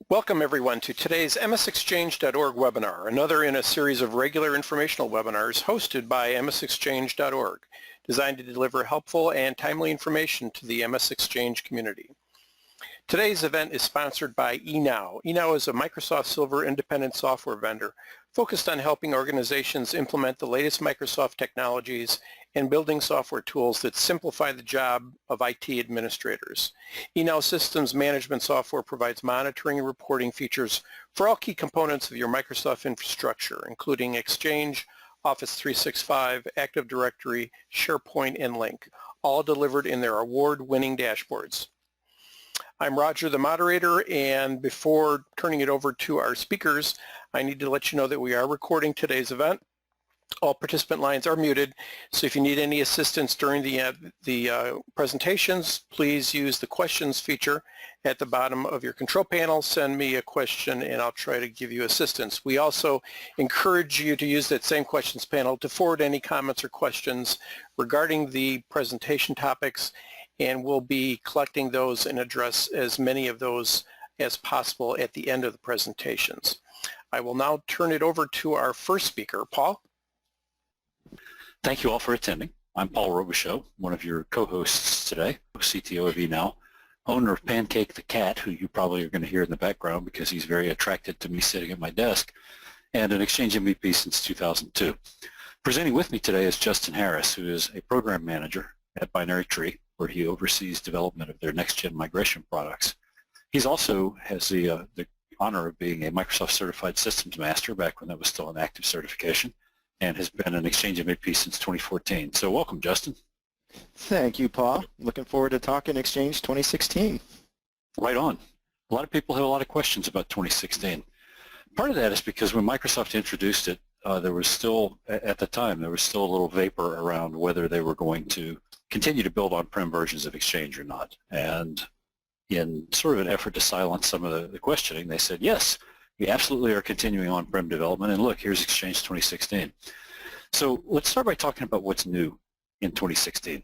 Welcome everyone to today's msexchange.org webinar, another in a series of regular informational webinars hosted by msexchange.org, designed to deliver helpful and timely information to the MS Exchange community. Today's event is sponsored by ENow. ENow is a Microsoft Silver independent software vendor focused on helping organizations implement the latest Microsoft technologies and building software tools that simplify the job of IT administrators. ENow Systems Management Software provides monitoring and reporting features for all key components of your Microsoft infrastructure, including Exchange, Office 365, Active Directory, SharePoint, and Lync, all delivered in their award-winning dashboards. I'm Roger, the moderator, and before turning it over to our speakers, I need to let you know that we are recording today's event. All participant lines are muted, so if you need any assistance during the presentations, please use the questions feature at the bottom of your control panel. Send me a question and I'll try to give you assistance. We also encourage you to use that same questions panel to forward any comments or questions regarding the presentation topics, and we'll be collecting those and address as many of those as possible at the end of the presentations. I will now turn it over to our first speaker, Paul. Thank you all for attending. I'm Paul Robichaud, one of your co-hosts today, CTO of ENow, owner of Pancake the Cat, who you probably are going to hear in the background because he's very attracted to me sitting at my desk, and an Exchange MVP since 2002. Presenting with me today is Justin Harris, who is a program manager at Binary Tree, where he oversees development of their next-gen migration products. He also has the honor of being a Microsoft Certified Systems Master back when that was still an active certification, and has been an Exchange MVP since 2014. So welcome, Justin. Thank you, Paul. Looking forward to talking Exchange 2016. Right on. A lot of people have a lot of questions about 2016. Part of that is because when Microsoft introduced it, there was still, at the time, there was still a little vapor around whether they were going to continue to build on-prem versions of Exchange or not. And in sort of an effort to silence some of the questioning, they said, yes, we absolutely are continuing on-prem development, and look, here's Exchange 2016. So let's start by talking about what's new in 2016.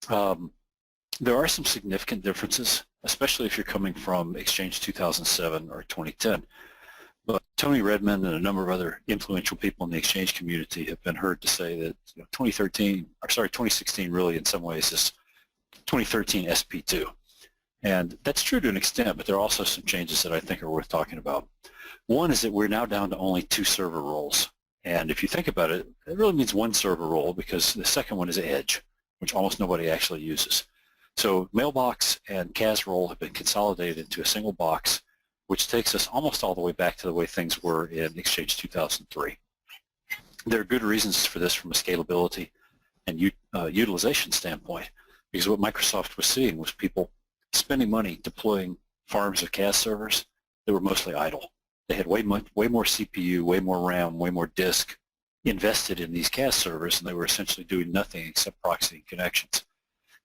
There are some significant differences, especially if you're coming from Exchange 2007 or 2010. But Tony Redmond and a number of other influential people in the Exchange community have been heard to say that 2016 really in some ways is 2013 SP2. And that's true to an extent, but there are also some changes that I think are worth talking about. One is that we're now down to only 2 server roles. And if you think about it, it really means 1 server role because the second one is Edge, which almost nobody actually uses. So Mailbox and CAS role have been consolidated into a single box, which takes us almost all the way back to the way things were in Exchange 2003. There are good reasons for this from a scalability and utilization standpoint, because what Microsoft was seeing was people spending money deploying farms of CAS servers that were mostly idle. They had way more CPU, way more RAM, way more disk invested in these CAS servers, and they were essentially doing nothing except proxying connections.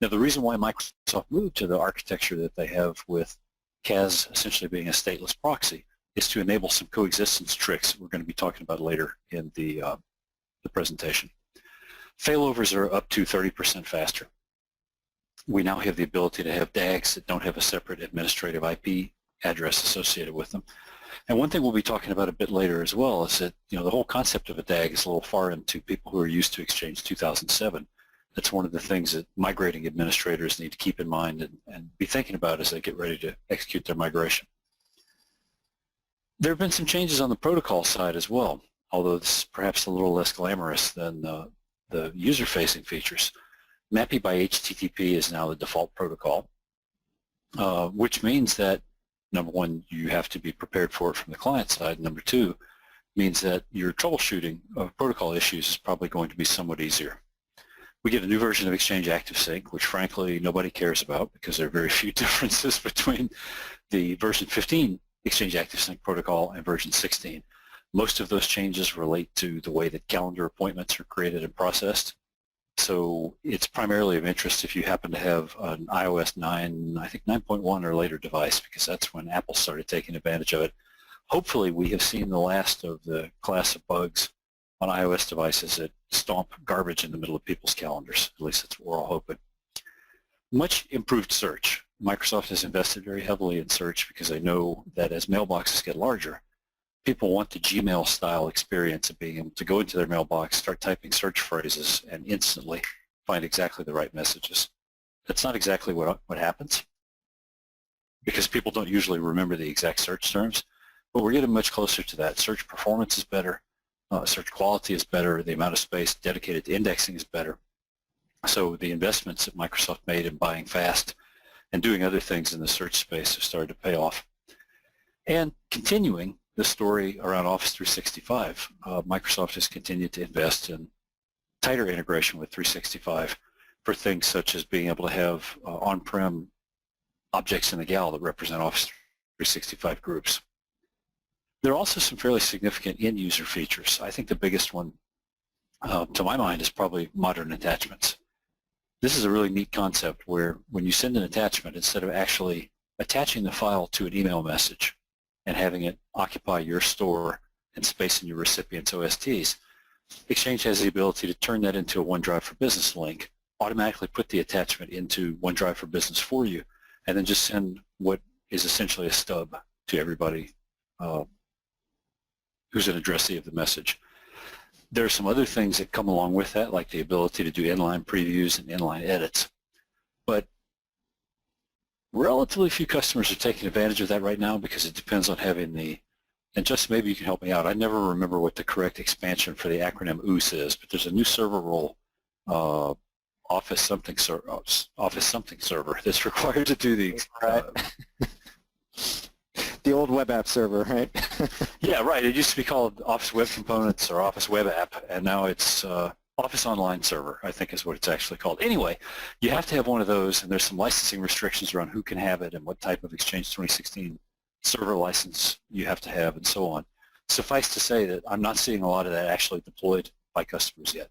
Now, the reason why Microsoft moved to the architecture that they have with CAS essentially being a stateless proxy is to enable some coexistence tricks that we're going to be talking about later in the presentation. Failovers are up to 30% faster. We now have the ability to have DAGs that don't have a separate administrative IP address associated with them. And one thing we'll be talking about a bit later as well is that the whole concept of a DAG is a little foreign to people who are used to Exchange 2007. That's one of the things that migrating administrators need to keep in mind and be thinking about as they get ready to execute their migration. There have been some changes on the protocol side as well, although this is perhaps a little less glamorous than the user-facing features. MAPI by HTTP is now the default protocol, which means that, number one, you have to be prepared for it from the client side. Number two, means that your troubleshooting of protocol issues is probably going to be somewhat easier. We get a new version of Exchange ActiveSync, which frankly nobody cares about because there are very few differences between the version 15 Exchange ActiveSync protocol and version 16. Most of those changes relate to the way that calendar appointments are created and processed. So it's primarily of interest if you happen to have an iOS 9, I think 9.1 or later device, because that's when Apple started taking advantage of it. Hopefully we have seen the last of the class of bugs on iOS devices that stomp garbage in the middle of people's calendars. At least that's what we're all hoping. Much improved search. Microsoft has invested very heavily in search because they know that as mailboxes get larger, people want the Gmail style experience of being able to go into their mailbox, start typing search phrases, and instantly find exactly the right messages. That's not exactly what happens because people don't usually remember the exact search terms, but we're getting much closer to that. Search performance is better, search quality is better, the amount of space dedicated to indexing is better. So the investments that Microsoft made in buying fast and doing other things in the search space have started to pay off. And continuing the story around Office 365, Microsoft has continued to invest in tighter integration with 365 for things such as being able to have on-prem objects in the GAL that represent Office 365 groups. There are also some fairly significant end-user features. I think the biggest one, to my mind, is probably modern attachments. This is a really neat concept where when you send an attachment, instead of actually attaching the file to an email message and having it occupy your store and space in your recipient's OSTs, Exchange has the ability to turn that into a OneDrive for Business link, automatically put the attachment into OneDrive for Business for you, and then just send what is essentially a stub to everybody who's an addressee of the message. There are some other things that come along with that, like the ability to do inline previews and inline edits. But relatively few customers are taking advantage of that right now because it depends on having the, and just maybe you can help me out. I never remember what the correct expansion for the acronym OOS is, but there's a new server role, Office something server that's required to do the the old web app server, right? Yeah, right. It used to be called Office Web Components or Office Web App, and now it's Office Online Server, I think is what it's actually called. Anyway, you have to have one of those, and there's some licensing restrictions around who can have it and what type of Exchange 2016 server license you have to have and so on. Suffice to say that I'm not seeing a lot of that actually deployed by customers yet.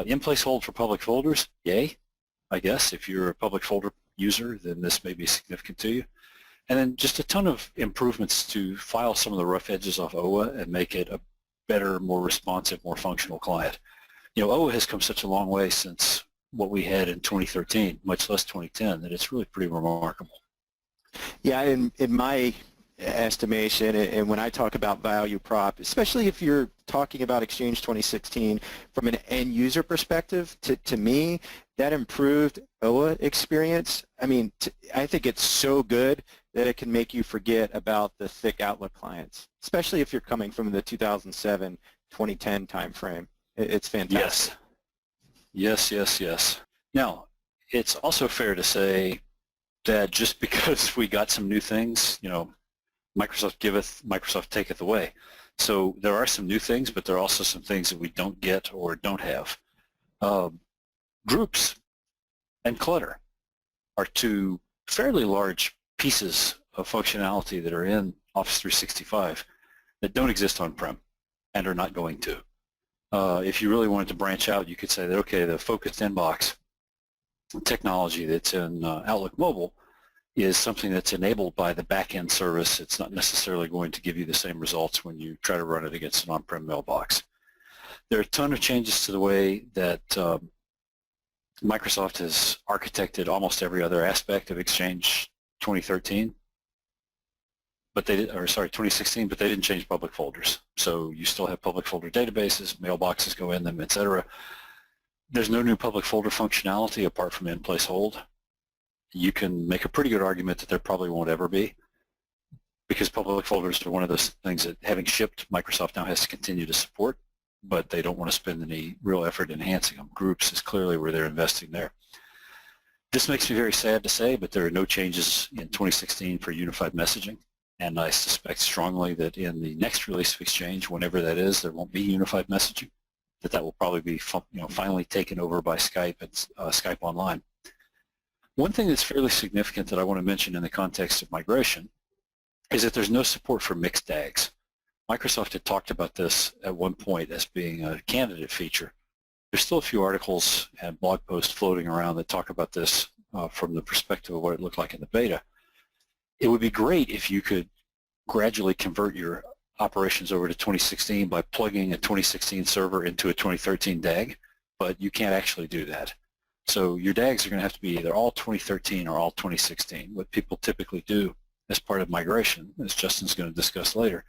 In-place hold for public folders, yay, I guess. If you're a public folder user, then this may be significant to you. And then just a ton of improvements to file some of the rough edges off OWA and make it a better, more responsive, more functional client. You know, OWA has come such a long way since what we had in 2013, much less 2010, that it's really pretty remarkable. Yeah, in my estimation, and when I talk about value prop, especially if you're talking about Exchange 2016 from an end user perspective, to me, that improved OWA experience, I mean, I think it's so good that it can make you forget about the thick Outlook clients, especially if you're coming from the 2007, 2010 timeframe. It's fantastic. Yes. Now, it's also fair to say that just because we got some new things, you know, Microsoft giveth, Microsoft taketh away. So there are some new things, but there are also some things that we don't get or don't have. Groups and clutter are two fairly large pieces of functionality that are in Office 365 that don't exist on-prem and are not going to. If you really wanted to branch out, you could say that, okay, the focused inbox technology that's in Outlook Mobile is something that's enabled by the back-end service. It's not necessarily going to give you the same results when you try to run it against an on-prem mailbox. There are a ton of changes to the way that Microsoft has architected almost every other aspect of Exchange 2013, but 2016, but they didn't change public folders. So you still have public folder databases, mailboxes go in them, etc. There's no new public folder functionality apart from in-place hold. You can make a pretty good argument that there probably won't ever be, because public folders are one of those things that, having shipped, Microsoft now has to continue to support, but they don't want to spend any real effort enhancing them. Groups is clearly where they're investing there. This makes me very sad to say, but there are no changes in 2016 for unified messaging, and I suspect strongly that in the next release of Exchange, whenever that is, there won't be unified messaging, that will probably be finally taken over by Skype and Skype Online. One thing that's fairly significant that I want to mention in the context of migration is that there's no support for mixed tags. Microsoft had talked about this at one point as being a candidate feature. There's still a few articles and blog posts floating around that talk about this from the perspective of what it looked like in the beta. It would be great if you could gradually convert your operations over to 2016 by plugging a 2016 server into a 2013 DAG, but you can't actually do that. So your DAGs are going to have to be either all 2013 or all 2016. What people typically do as part of migration, as Justin's going to discuss later,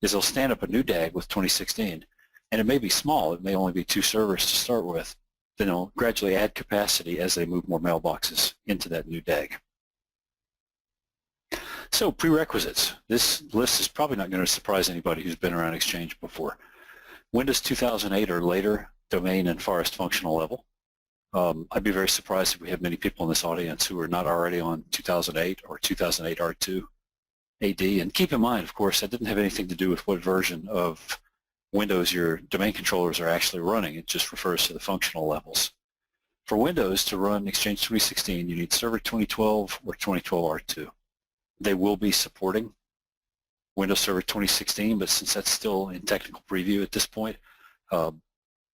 is they'll stand up a new DAG with 2016, and it may be small. It may only be 2 servers to start with. Then they'll gradually add capacity as they move more mailboxes into that new DAG. So prerequisites. This list is probably not going to surprise anybody who's been around Exchange before. Windows 2008 or later, domain and forest functional level. I'd be very surprised if we have many people in this audience who are not already on 2008 or 2008 R2 AD. And keep in mind, of course, that didn't have anything to do with what version of Windows your domain controllers are actually running. It just refers to the functional levels. For Windows to run Exchange 2016, you need Server 2012 or 2012 R2. They will be supporting Windows Server 2016, but since that's still in technical preview at this point,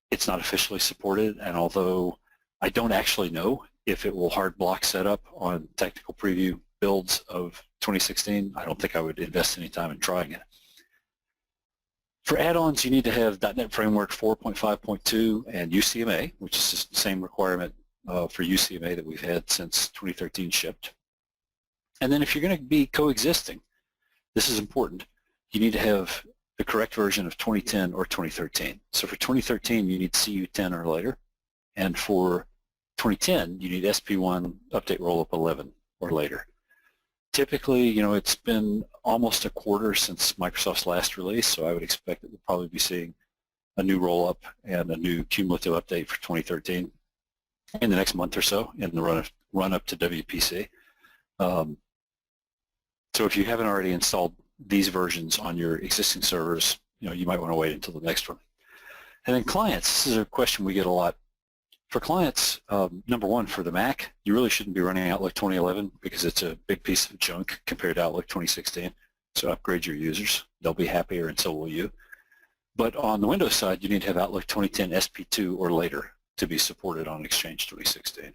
it's not officially supported. And although I don't actually know if it will hard block setup on technical preview builds of 2016, I don't think I would invest any time in trying it. For add-ons, you need to have .NET Framework 4.5.2 and UCMA, which is the same requirement for UCMA that we've had since 2013 shipped. And then if you're going to be coexisting, this is important, you need to have the correct version of 2010 or 2013. So for 2013, you need CU10 or later. And for 2010, you need SP1 update rollup 11 or later. Typically, you know, it's been almost a quarter since Microsoft's last release, so I would expect that we'll probably be seeing a new rollup and a new cumulative update for 2013 in the next month or so in the run up to WPC. So if you haven't already installed these versions on your existing servers, you know, you might want to wait until the next one. And then clients, this is a question we get a lot. For clients, number one, for the Mac, you really shouldn't be running Outlook 2011 because it's a big piece of junk compared to Outlook 2016. So upgrade your users. They'll be happier and so will you. But on the Windows side, you need to have Outlook 2010 SP2 or later to be supported on Exchange 2016.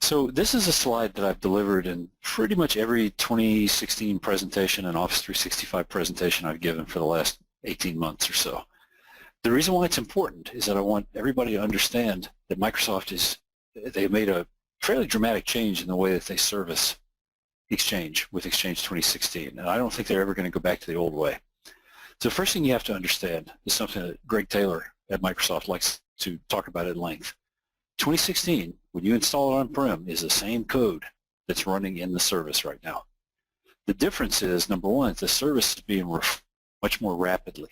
So this is a slide that I've delivered in pretty much every 2016 presentation and Office 365 presentation I've given for the last 18 months or so. The reason why it's important is that I want everybody to understand that Microsoft they've made a fairly dramatic change in the way that they service Exchange with Exchange 2016, and I don't think they're ever going to go back to the old way. So the first thing you have to understand is something that Greg Taylor at Microsoft likes to talk about at length. 2016, when you install it on-prem, is the same code that's running in the service right now. The difference is, number one, the service is being much more rapidly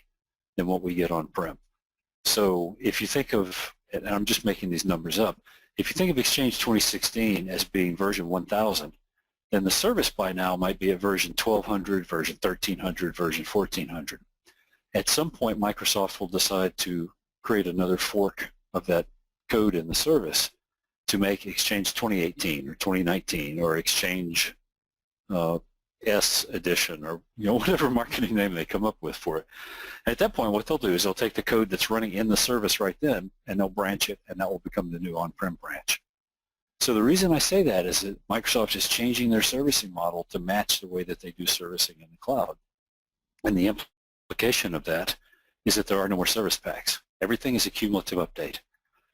than what we get on-prem. So if you think of, and I'm just making these numbers up, if you think of Exchange 2016 as being version 1000, then the service by now might be at version 1200, version 1300, version 1400. At some point, Microsoft will decide to create another fork of that code in the service to make Exchange 2018 or 2019 or Exchange S edition or whatever marketing name they come up with for it. And at that point, what they'll do is they'll take the code that's running in the service right then and they'll branch it, and that will become the new on-prem branch. So the reason I say that is that Microsoft is changing their servicing model to match the way that they do servicing in the cloud. And the implication of that is that there are no more service packs. Everything is a cumulative update.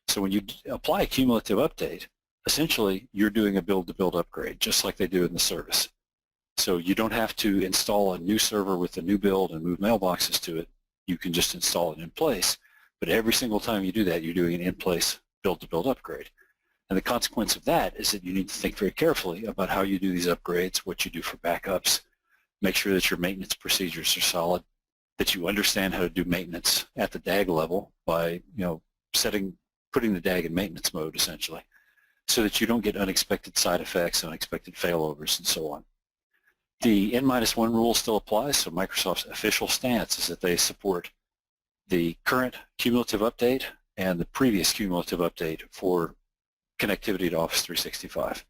So when you apply a cumulative update, essentially you're doing a build-to-build upgrade, just like they do in the service. So you don't have to install a new server with a new build and move mailboxes to it. You can just install it in place. But every single time you do that, you're doing an in-place build-to-build upgrade. And the consequence of that is that you need to think very carefully about how you do these upgrades, what you do for backups, make sure that your maintenance procedures are solid, that you understand how to do maintenance at the DAG level by putting the DAG in maintenance mode, essentially, so that you don't get unexpected side effects, unexpected failovers, and so on. The N-1 rule still applies, so Microsoft's official stance is that they support the current cumulative update and the previous cumulative update for connectivity to Office 365.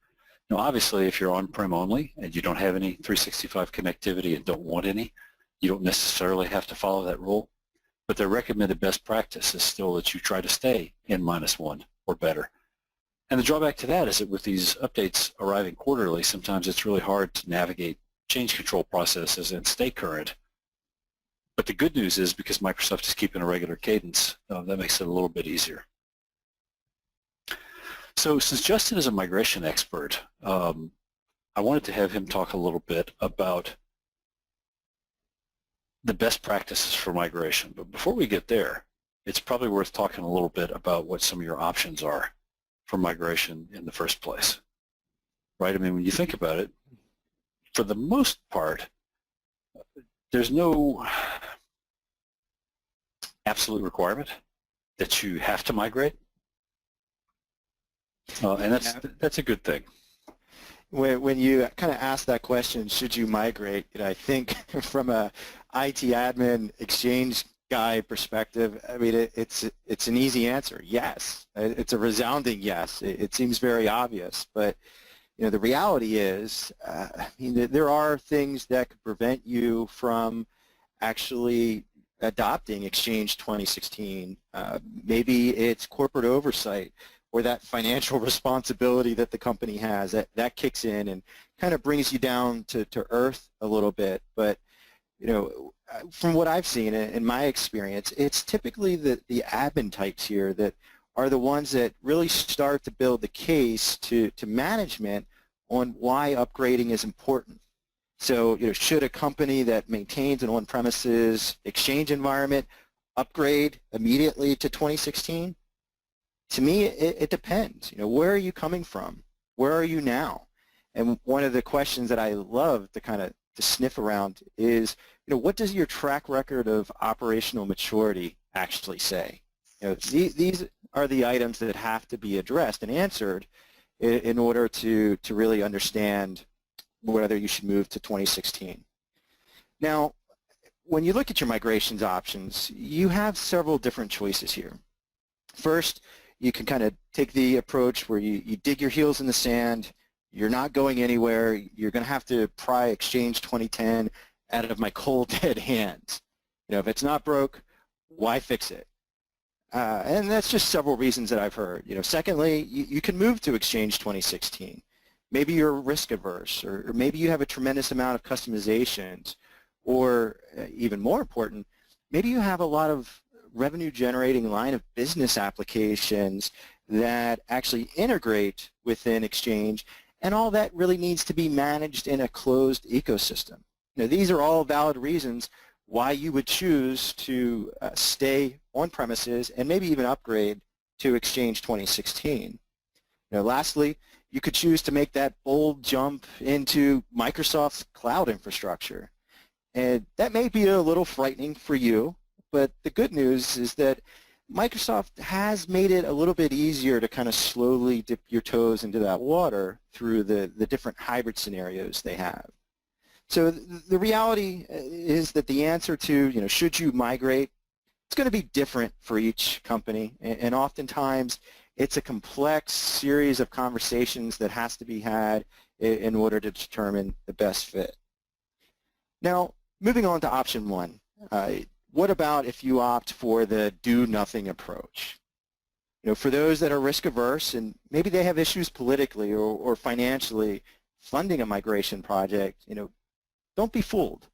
Now, obviously, if you're on-prem only and you don't have any 365 connectivity and don't want any, you don't necessarily have to follow that rule. But their recommended best practice is still that you try to stay N-1 or better. And the drawback to that is that with these updates arriving quarterly, sometimes it's really hard to navigate change control processes and stay current. But the good news is because Microsoft is keeping a regular cadence, that makes it a little bit easier. So since Justin is a migration expert, I wanted to have him talk a little bit about the best practices for migration. But before we get there, it's probably worth talking a little bit about what some of your options are for migration in the first place, right? I mean, when you think about it, for the most part, there's no absolute requirement that you have to migrate, and that's a good thing. When you kind of ask that question, should you migrate, I think from a IT admin Exchange guy perspective, I mean, it's an easy answer. Yes, it's a resounding yes. It seems very obvious, but the reality is, there are things that could prevent you from actually adopting Exchange 2016. Maybe it's corporate oversight or that financial responsibility that the company has that kicks in and kind of brings you down to earth a little bit. But from what I've seen in my experience, it's typically the admin types here that are the ones that really start to build the case to management on why upgrading is important. So, should a company that maintains an on-premises Exchange environment upgrade immediately to 2016? To me, it depends. Where are you coming from? Where are you now? And one of the questions that I love to sniff around is, what does your track record of operational maturity actually say? These are the items that have to be addressed and answered in order to really understand whether you should move to 2016. Now, when you look at your migrations options, you have several different choices here. First, you can kind of take the approach where you dig your heels in the sand, you're not going anywhere, you're going to have to pry Exchange 2010 out of my cold dead hands. If it's not broke, why fix it? And that's just several reasons that I've heard. Secondly, you can move to Exchange 2016. Maybe you're risk averse, or maybe you have a tremendous amount of customizations, or even more important, maybe you have a lot of revenue generating line of business applications that actually integrate within Exchange, and all that really needs to be managed in a closed ecosystem. These are all valid reasons why you would choose to stay on premises and maybe even upgrade to Exchange 2016. Lastly, you could choose to make that bold jump into Microsoft's cloud infrastructure. And that may be a little frightening for you, but the good news is that Microsoft has made it a little bit easier to kind of slowly dip your toes into that water through the different hybrid scenarios they have. So the reality is that the answer to, should you migrate, it's going to be different for each company, and oftentimes it's a complex series of conversations that has to be had in order to determine the best fit. Now, moving on to option one, what about if you opt for the do-nothing approach? For those that are risk averse and maybe they have issues politically or financially funding a migration project, don't be fooled.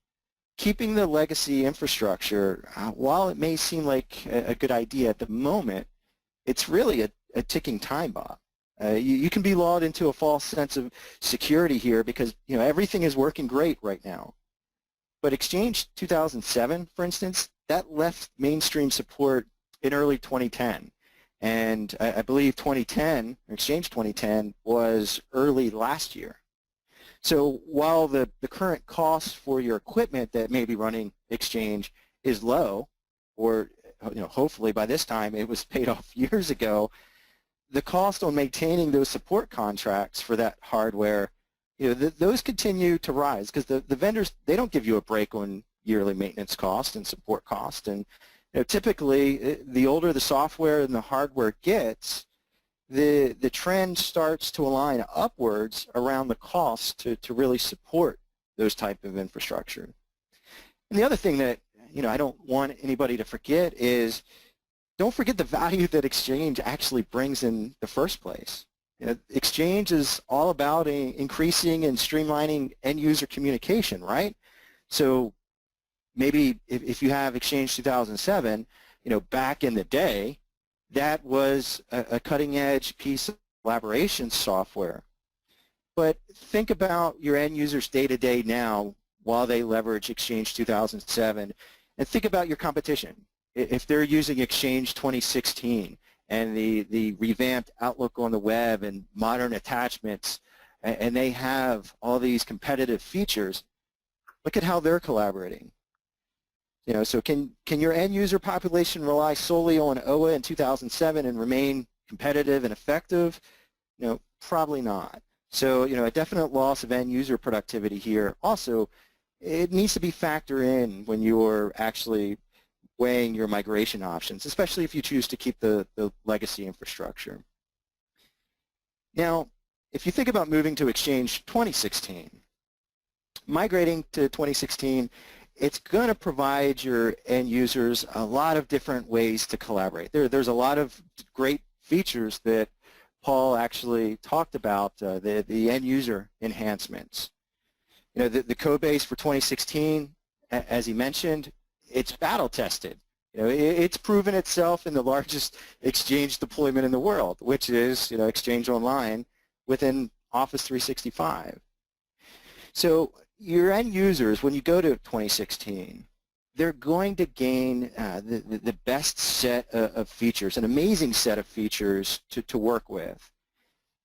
Keeping the legacy infrastructure, while it may seem like a good idea at the moment, it's really a ticking time bomb. You can be lulled into a false sense of security here because everything is working great right now. But Exchange 2007, for instance, that left mainstream support in early 2010. And I believe 2010, Exchange 2010, was early last year. So while the current cost for your equipment that may be running Exchange is low, or hopefully by this time it was paid off years ago, the cost on maintaining those support contracts for that hardware, those continue to rise because the vendors, they don't give you a break on yearly maintenance cost and support cost. And typically, the older the software and the hardware gets, the trend starts to align upwards around the cost to really support those type of infrastructure. And the other thing that I don't want anybody to forget is, don't forget the value that Exchange actually brings in the first place. Exchange is all about increasing and streamlining end-user communication, right? So maybe if you have Exchange 2007, back in the day, that was a cutting-edge piece of collaboration software. But think about your end users day-to-day now while they leverage Exchange 2007, and think about your competition. If they're using Exchange 2016 and the revamped Outlook on the web and modern attachments, and they have all these competitive features, look at how they're collaborating. You know, so can your end user population rely solely on OA in 2007 and remain competitive and effective? You know, probably not. So, you know, a definite loss of end user productivity here. Also, it needs to be factored in when you're actually weighing your migration options, especially if you choose to keep the legacy infrastructure. Now, if you think about moving to Exchange 2016, migrating to 2016, it's going to provide your end users a lot of different ways to collaborate. There's a lot of great features that Paul actually talked about, the end user enhancements. You know, the code base for 2016, as he mentioned, it's battle tested. You know, it's proven itself in the largest Exchange deployment in the world, which is, you know, Exchange Online within Office 365. So your end users, when you go to 2016, they're going to gain the best set of features, an amazing set of features to work with.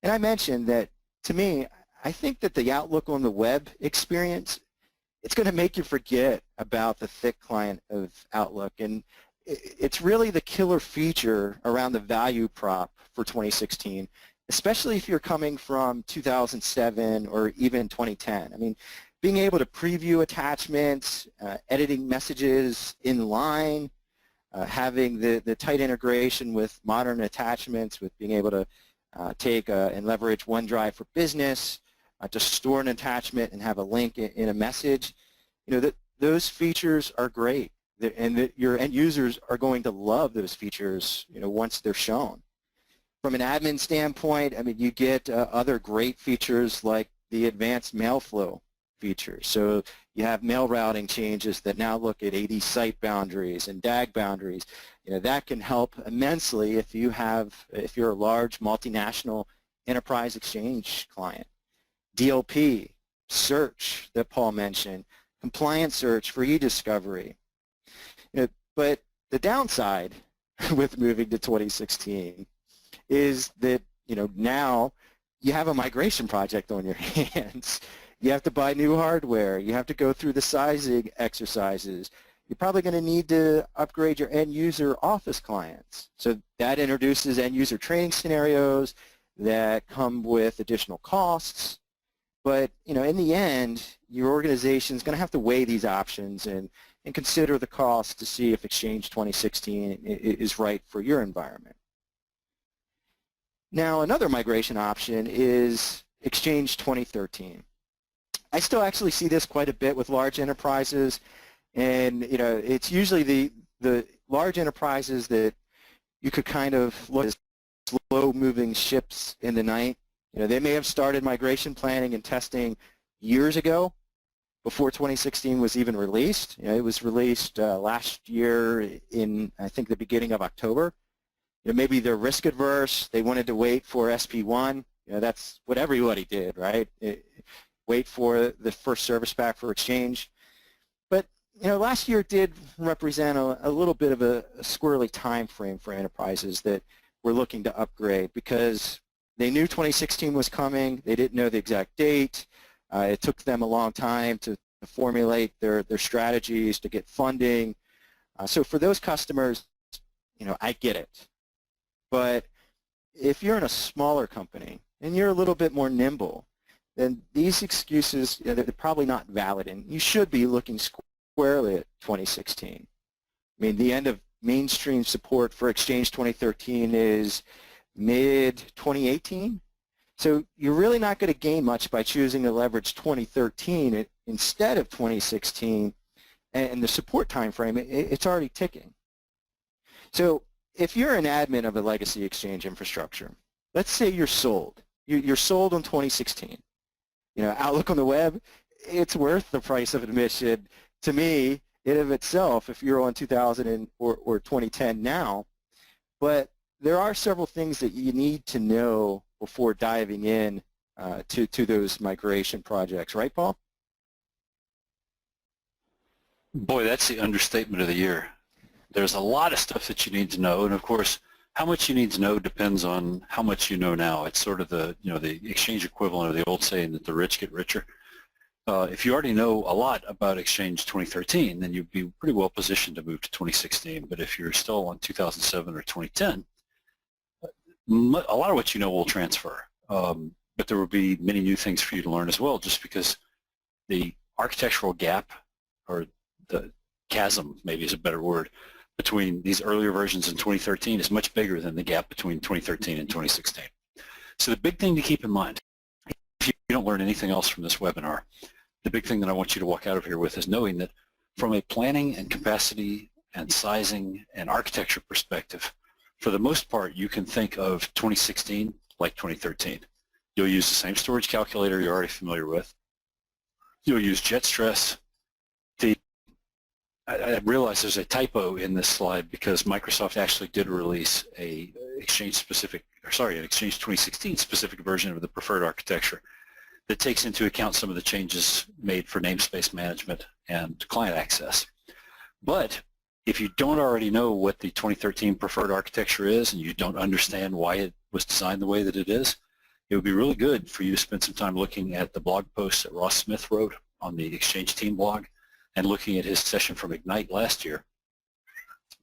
And I mentioned that, to me, I think that the Outlook on the web experience, it's going to make you forget about the thick client of Outlook. And it's really the killer feature around the value prop for 2016, especially if you're coming from 2007 or even 2010. I mean, being able to preview attachments, editing messages in line, having the tight integration with modern attachments, with being able to take and leverage OneDrive for Business, to store an attachment and have a link in a message. You know, those features are great, and your end users are going to love those features, you know, once they're shown. From an admin standpoint, I mean, you get other great features like the advanced mail flow features. So you have mail routing changes that now look at AD site boundaries and DAG boundaries. You know, that can help immensely if you're a large multinational enterprise Exchange client. DLP, search that Paul mentioned, compliance search for e-discovery. You know, but the downside with moving to 2016 is that, you know, now you have a migration project on your hands. You have to buy new hardware. You have to go through the sizing exercises. You're probably going to need to upgrade your end user Office clients. So that introduces end user training scenarios that come with additional costs. But, you know, in the end, your organization is going to have to weigh these options and consider the cost to see if Exchange 2016 is right for your environment. Now, another migration option is Exchange 2013. I still actually see this quite a bit with large enterprises, and, you know, it's usually the large enterprises that you could kind of look at as slow-moving ships in the night. You know, they may have started migration planning and testing years ago, before 2016 was even released. You know, it was released last year in, I think, the beginning of October. You know, maybe they're risk adverse. They wanted to wait for SP1. You know, that's what everybody did, right? Wait for the first service pack for Exchange. But, you know, last year did represent a little bit of a squirrely time frame for enterprises that were looking to upgrade, because they knew 2016 was coming. They didn't know the exact date. It took them a long time to formulate their strategies, to get funding. So for those customers, you know, I get it. But if you're in a smaller company and you're a little bit more nimble, then these excuses, you know, they're probably not valid, and you should be looking squarely at 2016. I mean, the end of mainstream support for Exchange 2013 is mid-2018. So you're really not going to gain much by choosing to leverage 2013 instead of 2016, and the support time frame, it's already ticking. So if you're an admin of a legacy Exchange infrastructure, let's say you're sold. You're sold on 2016. You know, Outlook on the web, it's worth the price of admission to me in of itself if you're on 2000 or 2010 now. But there are several things that you need to know before diving in to those migration projects, right, Paul? Boy, that's the understatement of the year. There's a lot of stuff that you need to know, and of course, how much you need to know depends on how much you know now. It's sort of the the Exchange equivalent of the old saying that the rich get richer. If you already know a lot about Exchange 2013, then you'd be pretty well positioned to move to 2016. But if you're still on 2007 or 2010, a lot of what you know will transfer. But there will be many new things for you to learn as well, just because the architectural gap, or the chasm maybe is a better word, between these earlier versions in 2013 is much bigger than the gap between 2013 and 2016. So the big thing to keep in mind, if you don't learn anything else from this webinar, the big thing that I want you to walk out of here with is knowing that from a planning and capacity and sizing and architecture perspective, for the most part, you can think of 2016 like 2013. You'll use the same storage calculator you're already familiar with. You'll use jet stress. I realize there's a typo in this slide because Microsoft actually did release an Exchange 2016 specific version of the preferred architecture that takes into account some of the changes made for namespace management and client access. But if you don't already know what the 2013 preferred architecture is and you don't understand why it was designed the way that it is, it would be really good for you to spend some time looking at the blog posts that Ross Smith wrote on the Exchange team blog and looking at his session from Ignite last year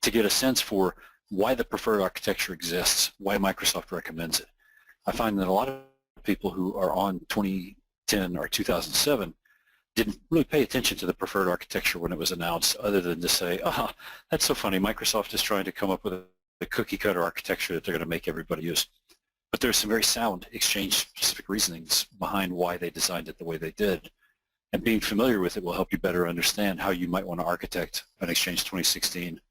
to get a sense for why the preferred architecture exists, why Microsoft recommends it. I find that a lot of people who are on 2010 or 2007 didn't really pay attention to the preferred architecture when it was announced, other than to say, oh, that's so funny, Microsoft is trying to come up with a cookie-cutter architecture that they're going to make everybody use. But there's some very sound Exchange-specific reasonings behind why they designed it the way they did. And being familiar with it will help you better understand how you might want to architect an Exchange 2016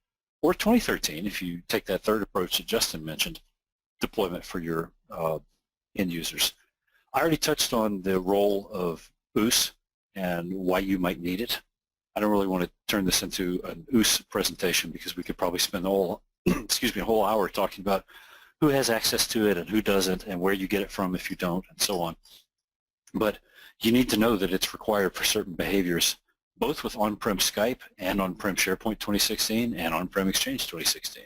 or 2013, if you take that third approach that Justin mentioned, deployment for your end users. I already touched on the role of OOS and why you might need it. I don't really want to turn this into an OOS presentation because we could probably spend a whole hour talking about who has access to it and who doesn't and where you get it from if you don't and so on. But you need to know that it's required for certain behaviors, both with on-prem Skype and on-prem SharePoint 2016 and on-prem Exchange 2016.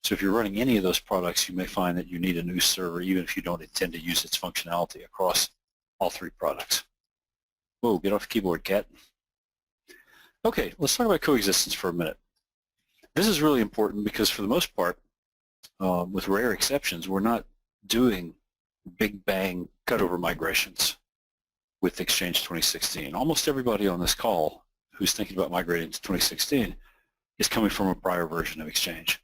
So if you're running any of those products, you may find that you need a new server even if you don't intend to use its functionality across all three products. Whoa, get off the keyboard, cat. Okay, let's talk about coexistence for a minute. This is really important because for the most part, with rare exceptions, we're not doing big bang cutover migrations with Exchange 2016. Almost everybody on this call who's thinking about migrating to 2016 is coming from a prior version of Exchange.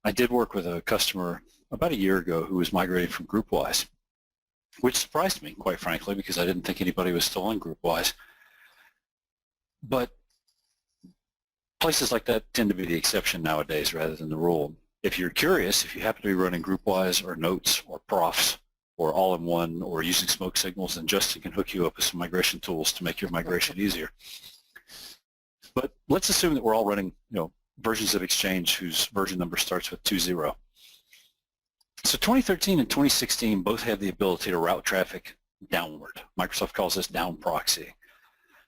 I did work with a customer about a year ago who was migrating from GroupWise, which surprised me, quite frankly, because I didn't think anybody was still on GroupWise. But places like that tend to be the exception nowadays rather than the rule. If you're curious, if you happen to be running GroupWise or Notes or Profs or all-in-one or using smoke signals, then Justin can hook you up with some migration tools to make your migration easier. But let's assume that we're all running, versions of Exchange whose version number starts with 20. So 2013 and 2016 both have the ability to route traffic downward. Microsoft calls this down proxy.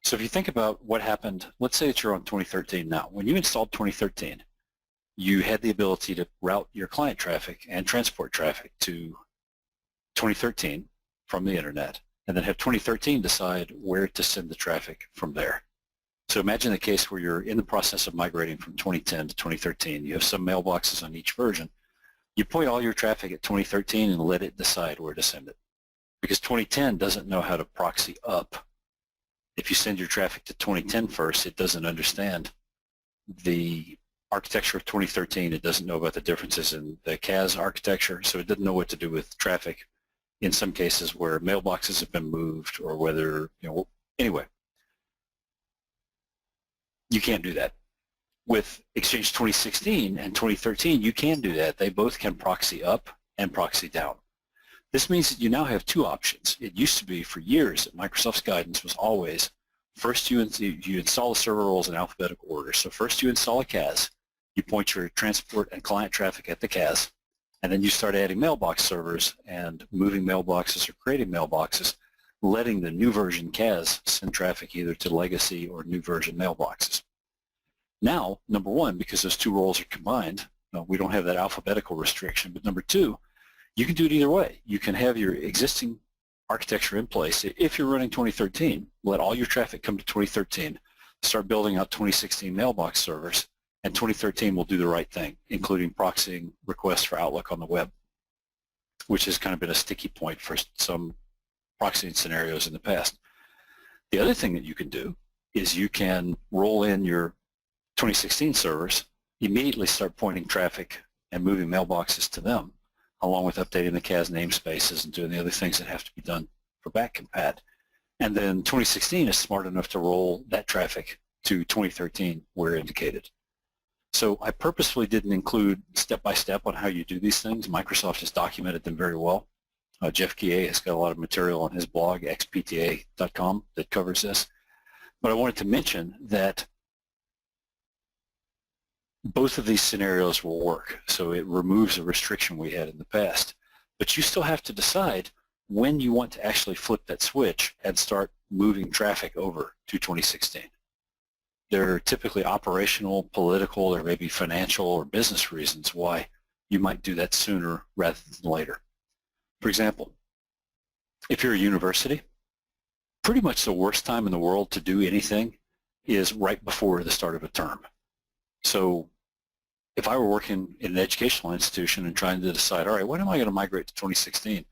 So if you think about what happened, let's say that you're on 2013 now. When you installed 2013, you had the ability to route your client traffic and transport traffic to 2013 from the internet, and then have 2013 decide where to send the traffic from there. So imagine the case where you're in the process of migrating from 2010 to 2013. You have some mailboxes on each version. You point all your traffic at 2013 and let it decide where to send it. Because 2010 doesn't know how to proxy up. If you send your traffic to 2010 first, it doesn't understand the architecture of 2013. It doesn't know about the differences in the CAS architecture, so it doesn't know what to do with traffic in some cases where mailboxes have been moved or whether, anyway. You can't do that. With Exchange 2016 and 2013, you can do that. They both can proxy up and proxy down. This means that you now have two options. It used to be for years that Microsoft's guidance was always, first you install the server roles in alphabetical order. So first you install a CAS, you point your transport and client traffic at the CAS, And then you start adding mailbox servers and moving mailboxes or creating mailboxes, letting the new version CAS send traffic either to legacy or new version mailboxes. Now, number one, because those two roles are combined, we don't have that alphabetical restriction, but number two, you can do it either way. You can have your existing architecture in place. If you're running 2013, let all your traffic come to 2013, start building out 2016 mailbox servers, and 2013 will do the right thing, including proxying requests for Outlook on the web, which has kind of been a sticky point for some proxying scenarios in the past. The other thing that you can do is you can roll in your 2016 servers, immediately start pointing traffic and moving mailboxes to them, along with updating the CAS namespaces and doing the other things that have to be done for backcompat. And then 2016 is smart enough to roll that traffic to 2013 where indicated. So I purposefully didn't include step-by-step on how you do these things. Microsoft has documented them very well. Jeff Guillet has got a lot of material on his blog, xpta.com, that covers this. But I wanted to mention that both of these scenarios will work. So it removes a restriction we had in the past. But you still have to decide when you want to actually flip that switch and start moving traffic over to 2016. There are typically operational, political, or maybe financial or business reasons why you might do that sooner rather than later. For example, if you're a university, pretty much the worst time in the world to do anything is right before the start of a term. So if I were working in an educational institution and trying to decide, all right, when am I going to migrate to 2016?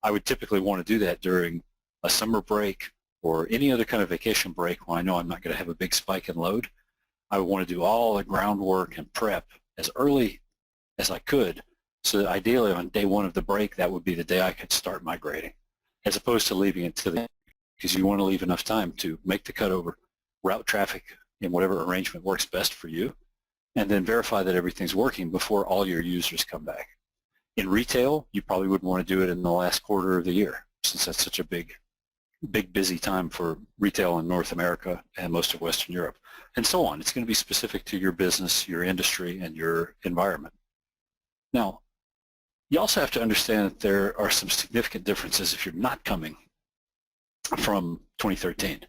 I would typically want to do that during a summer break or any other kind of vacation break when I know I'm not going to have a big spike in load. I would want to do all the groundwork and prep as early as I could, so that ideally on day one of the break, that would be the day I could start migrating, as opposed to leaving it to the end, because you want to leave enough time to make the cutover, route traffic in whatever arrangement works best for you, and then verify that everything's working before all your users come back. In retail, you probably wouldn't want to do it in the last quarter of the year, since that's such a big busy time for retail in North America and most of Western Europe, and so on. It's going to be specific to your business, your industry, and your environment. Now, you also have to understand that there are some significant differences if you're not coming from 2013.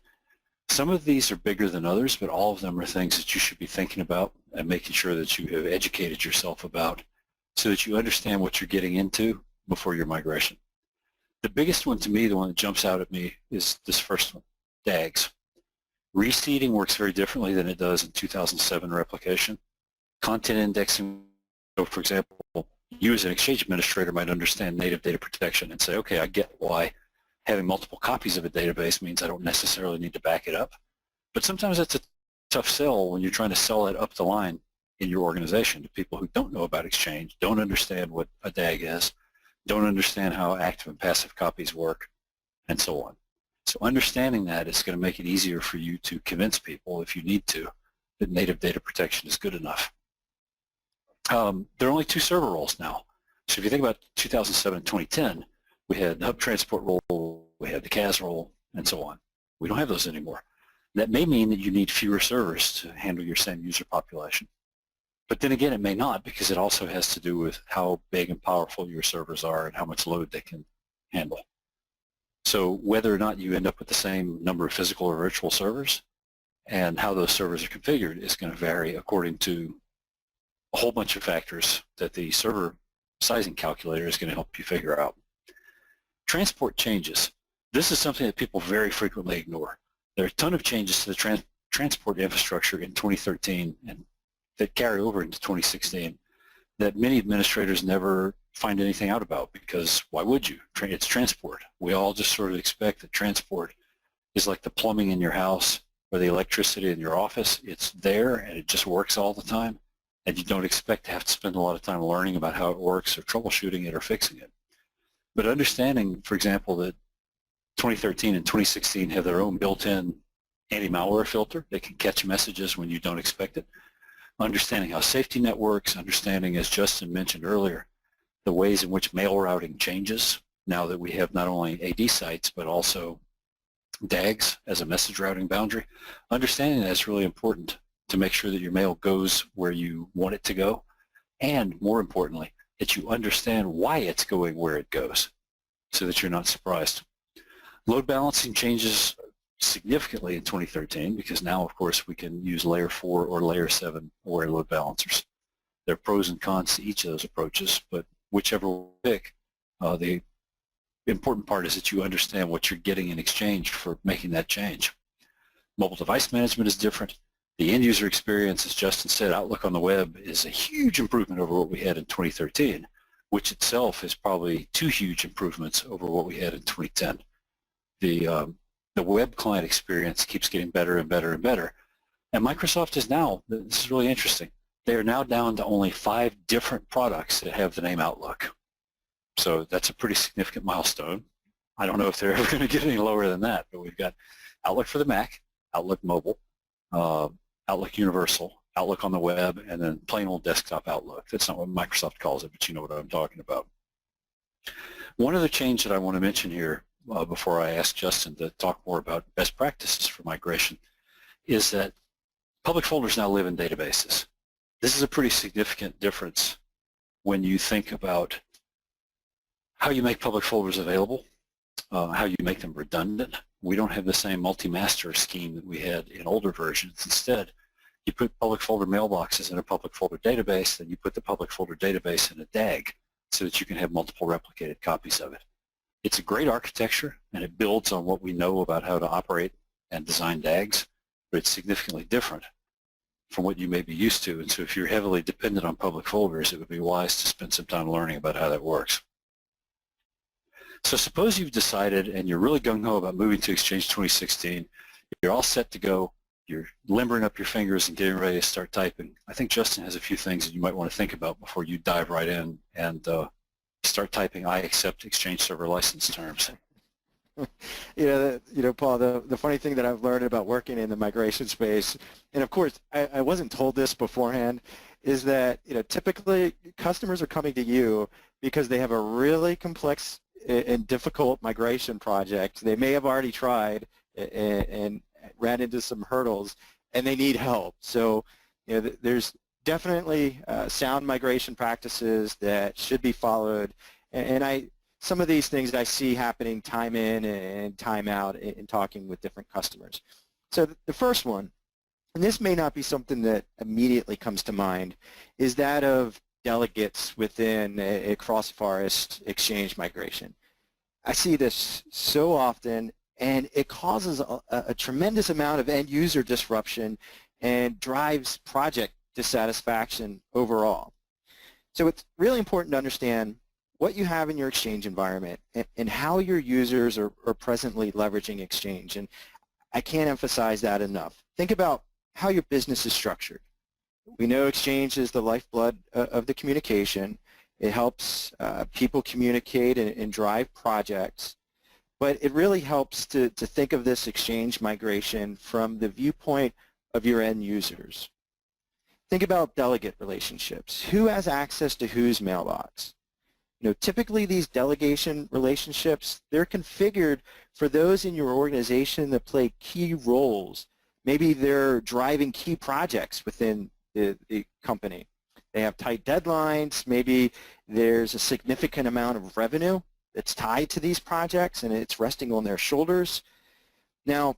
Some of these are bigger than others, but all of them are things that you should be thinking about and making sure that you have educated yourself about so that you understand what you're getting into before your migration. The biggest one to me, the one that jumps out at me, is this first one, DAGs. Reseeding works very differently than it does in 2007 replication. Content indexing, so for example, you as an Exchange administrator might understand native data protection and say, okay, I get why having multiple copies of a database means I don't necessarily need to back it up. But sometimes that's a tough sell when you're trying to sell it up the line in your organization to people who don't know about Exchange, don't understand what a DAG is, don't understand how active and passive copies work, and so on. So understanding that is going to make it easier for you to convince people, if you need to, that native data protection is good enough. There are only 2 server roles now. So if you think about 2007 and 2010, we had the hub transport role, we had the CAS role, and so on. We don't have those anymore. That may mean that you need fewer servers to handle your same user population. But then again, it may not, because it also has to do with how big and powerful your servers are and how much load they can handle. So whether or not you end up with the same number of physical or virtual servers and how those servers are configured is going to vary according to a whole bunch of factors that the server sizing calculator is going to help you figure out. Transport changes. This is something that people very frequently ignore. There are a ton of changes to the transport infrastructure in 2013 and that carry over into 2016 that many administrators never find anything out about, because why would you? It's transport. We all just sort of expect that transport is like the plumbing in your house or the electricity in your office. It's there and it just works all the time, and you don't expect to have to spend a lot of time learning about how it works or troubleshooting it or fixing it. But understanding, for example, that 2013 and 2016 have their own built-in anti-malware filter that can catch messages when you don't expect it. Understanding how safety net works, understanding, as Justin mentioned earlier, the ways in which mail routing changes now that we have not only AD sites but also DAGs as a message routing boundary. Understanding that is really important to make sure that your mail goes where you want it to go, and more importantly, that you understand why it's going where it goes so that you're not surprised. Load balancing changes significantly in 2013 because now, of course, we can use layer 4 or layer 7 aware load balancers. There are pros and cons to each of those approaches, but whichever we pick, the important part is that you understand what you're getting in exchange for making that change. Mobile device management is different. The end user experience, as Justin said, Outlook on the web is a huge improvement over what we had in 2013, which itself is probably 2 huge improvements over what we had in 2010. The web client experience keeps getting better and better and better. And Microsoft is now, this is really interesting, they are now down to only 5 different products that have the name Outlook. So that's a pretty significant milestone. I don't know if they're ever going to get any lower than that, but we've got Outlook for the Mac, Outlook Mobile, Outlook Universal, Outlook on the web, and then plain old desktop Outlook. That's not what Microsoft calls it, but you know what I'm talking about. One other change that I want to mention here before I ask Justin to talk more about best practices for migration is that public folders now live in databases. This is a pretty significant difference when you think about how you make public folders available, how you make them redundant. We don't have the same multi-master scheme that we had in older versions. Instead, you put public folder mailboxes in a public folder database, then you put the public folder database in a DAG so that you can have multiple replicated copies of it. It's a great architecture, and it builds on what we know about how to operate and design DAGs, but it's significantly different from what you may be used to. And so if you're heavily dependent on public folders, it would be wise to spend some time learning about how that works. So suppose you've decided and you're really gung-ho about moving to Exchange 2016. You're all set to go. You're limbering up your fingers and getting ready to start typing. I think Justin has a few things that you might want to think about before you dive right in and start typing, I accept Exchange Server license terms. Paul, the funny thing that I've learned about working in the migration space, and of course, I wasn't told this beforehand, is that typically customers are coming to you because they have a really complex and difficult migration project. They may have already tried and ran into some hurdles, and they need help. So, there's definitely sound migration practices that should be followed, and some of these things I see happening time in and time out in talking with different customers. So the first one, and this may not be something that immediately comes to mind, is that of delegates within a cross-forest Exchange migration. I see this so often, and it causes a tremendous amount of end-user disruption and drives project dissatisfaction overall. So it's really important to understand what you have in your Exchange environment and how your users are presently leveraging Exchange. And I can't emphasize that enough. Think about how your business is structured. We know Exchange is the lifeblood of the communication. It helps people communicate and drive projects. But it really helps to think of this Exchange migration from the viewpoint of your end users. Think about delegate relationships. Who has access to whose mailbox? Typically these delegation relationships, they're configured for those in your organization that play key roles. Maybe they're driving key projects within the company. They have tight deadlines. Maybe there's a significant amount of revenue that's tied to these projects, and it's resting on their shoulders. Now,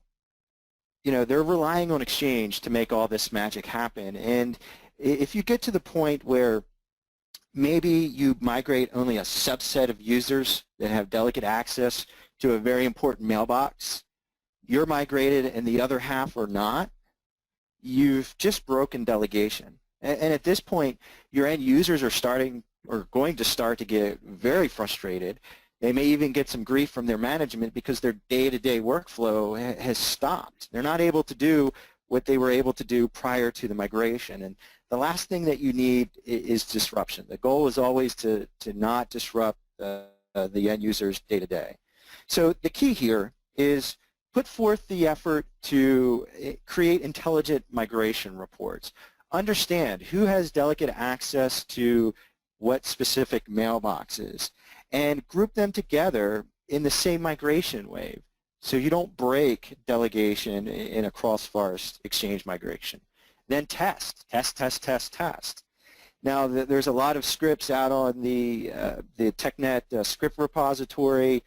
they're relying on Exchange to make all this magic happen. And if you get to the point where maybe you migrate only a subset of users that have delegate access to a very important mailbox, you're migrated and the other half are not, you've just broken delegation. And at this point, your end users are going to start to get very frustrated. They may even get some grief from their management because their day-to-day workflow has stopped. They're not able to do what they were able to do prior to the migration. And the last thing that you need is disruption. The goal is always to not disrupt the end user's day-to-day. So the key here is put forth the effort to create intelligent migration reports. Understand who has delegate access to what specific mailboxes, and group them together in the same migration wave so you don't break delegation in a cross-forest Exchange migration. Then test. Now, there's a lot of scripts out on the TechNet script repository.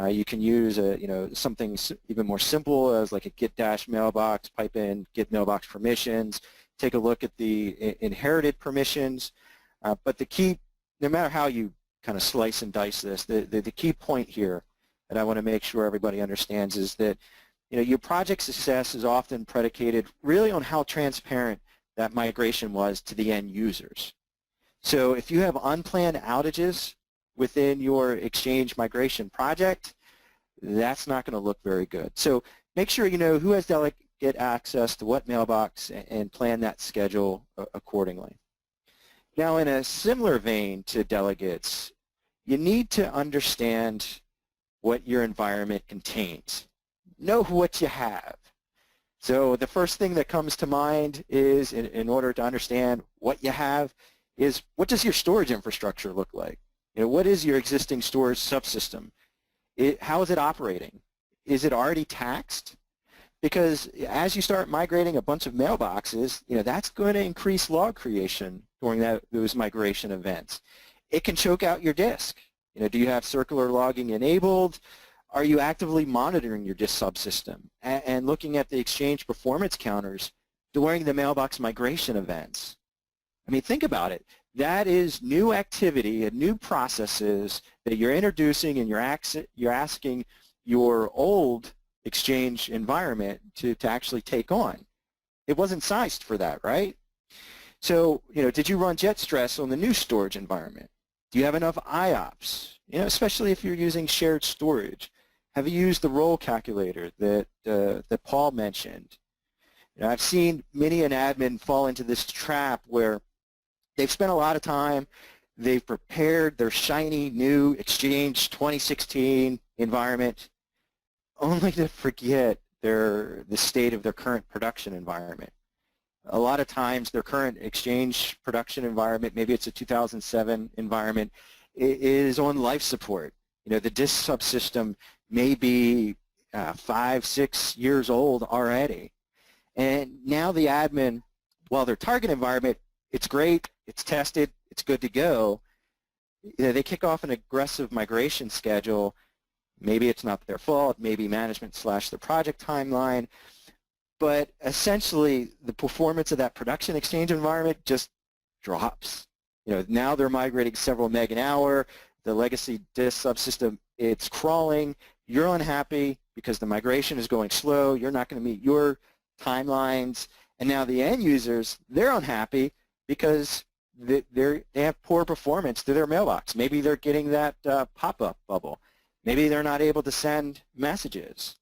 You can use something even more simple as like a git-mailbox, pipe in git mailbox permissions, take a look at the inherited permissions. But the key, no matter how you kind of slice and dice this, the key point here that I want to make sure everybody understands is that your project success is often predicated really on how transparent that migration was to the end users. So if you have unplanned outages within your Exchange migration project, that's not going to look very good. So make sure you know who has delegate access to what mailbox and plan that schedule accordingly. Now, in a similar vein to delegates, you need to understand what your environment contains. Know what you have. So the first thing that comes to mind is, in order to understand what you have, is what does your storage infrastructure look like? What is your existing storage subsystem? How is it operating? Is it already taxed? Because as you start migrating a bunch of mailboxes, that's going to increase log creation during those migration events. It can choke out your disk. Do you have circular logging enabled? Are you actively monitoring your disk subsystem and looking at the Exchange performance counters during the mailbox migration events? I mean, think about it. That is new activity and new processes that you're introducing, and you're asking your old Exchange environment to actually take on. It wasn't sized for that, right? So, did you run jet stress on the new storage environment? Do you have enough IOPS? Especially if you're using shared storage. Have you used the role calculator that Paul mentioned? I've seen many an admin fall into this trap where they've spent a lot of time, they've prepared their shiny new Exchange 2016 environment, only to forget the state of their current production environment. A lot of times their current Exchange production environment, maybe it's a 2007 environment, is on life support. The disk subsystem may be 5, 6 years old already. And now the admin, while their target environment, it's great, it's tested, it's good to go, they kick off an aggressive migration schedule. Maybe it's not their fault, maybe management / the project timeline, but essentially the performance of that production Exchange environment just drops. Now they're migrating several meg an hour, the legacy disk subsystem, it's crawling, you're unhappy because the migration is going slow, you're not going to meet your timelines, and now the end users, they're unhappy because they have poor performance to their mailbox. Maybe they're getting that pop-up bubble. Maybe they're not able to send messages.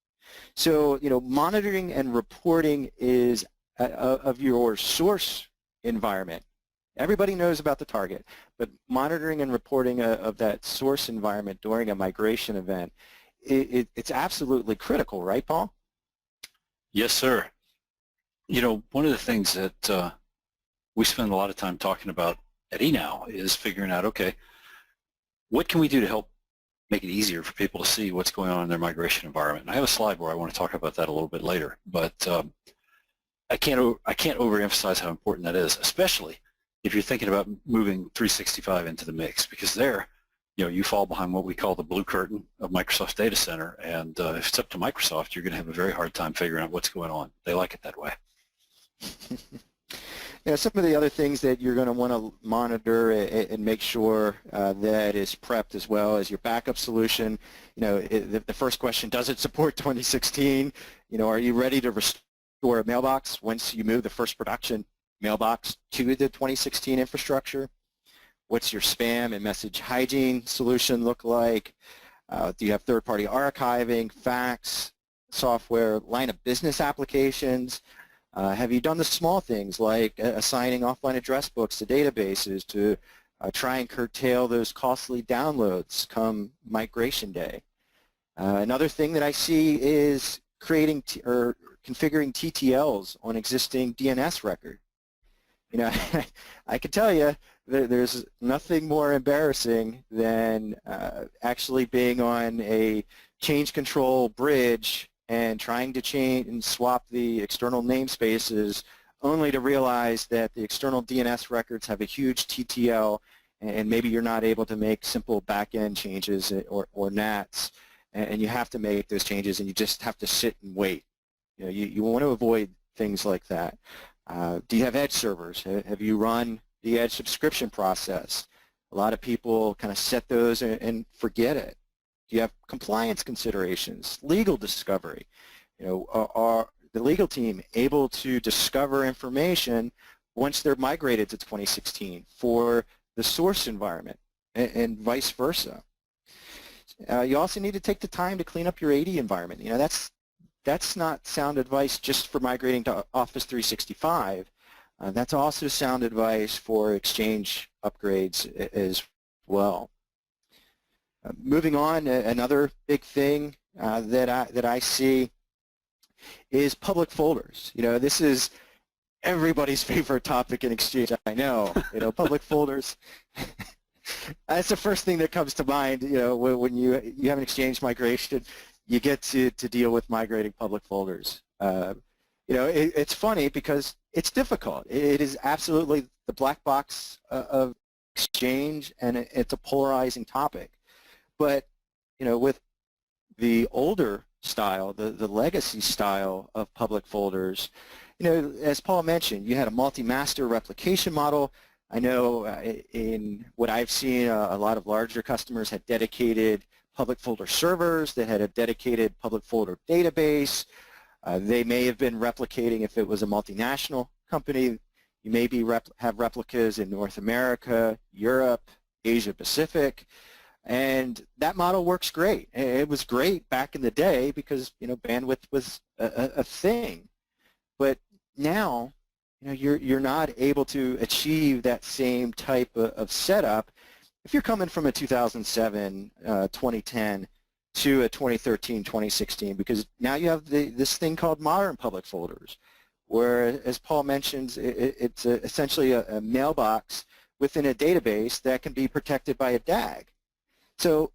So, monitoring and reporting is of your source environment. Everybody knows about the target, but monitoring and reporting of that source environment during a migration event, it's absolutely critical, right, Paul? Yes, sir. One of the things that we spend a lot of time talking about at ENow is figuring out, okay, what can we do to help make it easier for people to see what's going on in their migration environment? And I have a slide where I want to talk about that a little bit later, but I can't overemphasize how important that is, especially if you're thinking about moving 365 into the mix, because there, you fall behind what we call the blue curtain of Microsoft's data center, and if it's up to Microsoft, you're going to have a very hard time figuring out what's going on. They like it that way. Some of the other things that you're going to want to monitor and make sure that is prepped as well as your backup solution. The first question, does it support 2016? Are you ready to restore a mailbox once you move the first production mailbox to the 2016 infrastructure? What's your spam and message hygiene solution look like? Do you have third-party archiving, fax, software, line of business applications? Have you done the small things like assigning offline address books to databases to try and curtail those costly downloads come migration day? Another thing that I see is creating or configuring TTLs on existing DNS record. I can tell you there's nothing more embarrassing than actually being on a change control bridge and trying to change and swap the external namespaces only to realize that the external DNS records have a huge TTL, and maybe you're not able to make simple back-end changes or NATs, and you have to make those changes, and you just have to sit and wait. You want to avoid things like that. Do you have edge servers? Have you run the edge subscription process? A lot of people kind of set those and forget it. Do you have compliance considerations, legal discovery? Are the legal team able to discover information once they're migrated to 2016 for the source environment and vice versa? You also need to take the time to clean up your AD environment. That's not sound advice just for migrating to Office 365. That's also sound advice for Exchange upgrades as well. Moving on, another big thing that I see is public folders. This is everybody's favorite topic in Exchange. I know. Public folders. That's the first thing that comes to mind. When you have an Exchange migration, you get to deal with migrating public folders. It's funny because it's difficult. It is absolutely the black box of Exchange, and it's a polarizing topic. But with the older style, the legacy style of public folders, as Paul mentioned, you had a multi-master replication model. I know in what I've seen, a lot of larger customers had dedicated public folder servers that had a dedicated public folder database. They may have been replicating, if it was a multinational company, you may have replicas in North America, Europe, Asia Pacific, and that model works great. It was great back in the day because bandwidth was a thing, but now you're not able to achieve that same type of setup if you're coming from a 2007, 2010 to a 2013, 2016, because now you have this thing called modern public folders, where, as Paul mentions, it's essentially a mailbox within a database that can be protected by a DAG. So